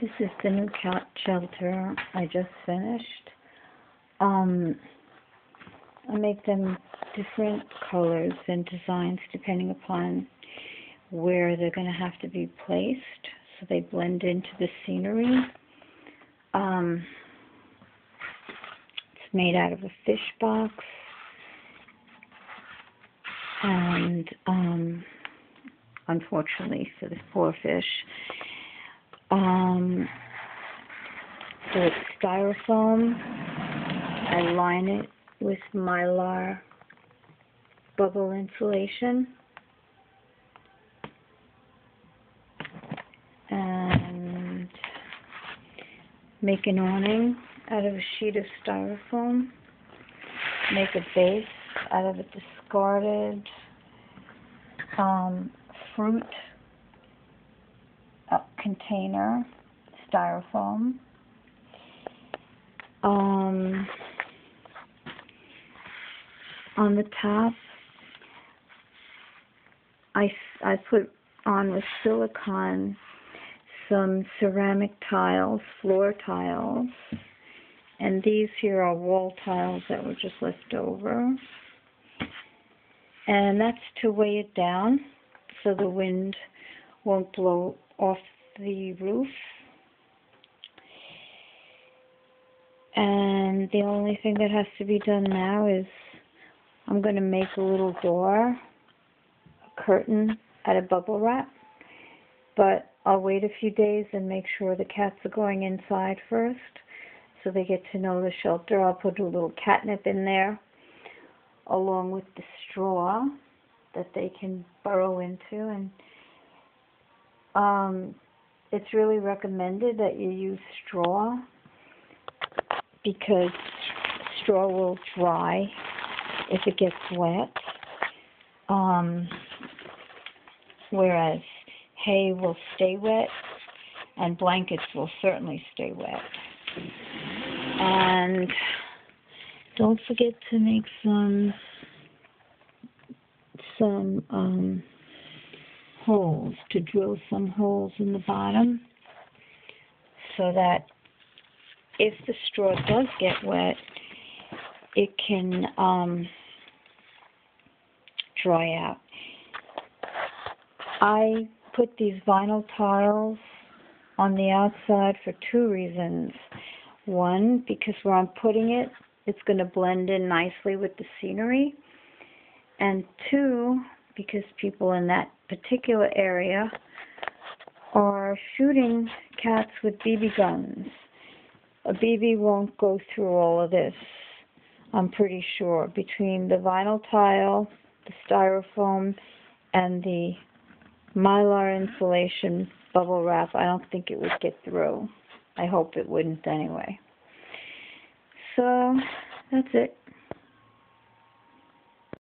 This is the new cat shelter I just finished. I make them different colors and designs depending upon where they're going to have to be placed, so they blend into the scenery. It's made out of a fish box, and unfortunately for the poor fish, so it's styrofoam. I line it with Mylar bubble insulation, and make an awning out of a sheet of styrofoam. Make a base out of a discarded fruit container, styrofoam. On the top, I put on with silicone some ceramic tiles, floor tiles, and these here are wall tiles that were just left over. And that's to weigh it down so the wind won't blow off the roof. And the only thing that has to be done now is I'm going to make a little door, a curtain out of bubble wrap, but I'll wait a few days and make sure the cats are going inside first so they get to know the shelter. I'll put a little catnip in there along with the straw that they can burrow into, and it's really recommended that you use straw because straw will dry if it gets wet, whereas hay will stay wet and blankets will certainly stay wet. And don't forget to make some holes, to drill some holes in the bottom so that if the straw does get wet, it can dry out. I put these vinyl tiles on the outside for two reasons. One, because where I'm putting it, it's going to blend in nicely with the scenery. And two, because people in that particular area are shooting cats with BB guns. A BB won't go through all of this, I'm pretty sure. Between the vinyl tile, the styrofoam, and the Mylar insulation bubble wrap, I don't think it would get through. I hope it wouldn't anyway. So, that's it.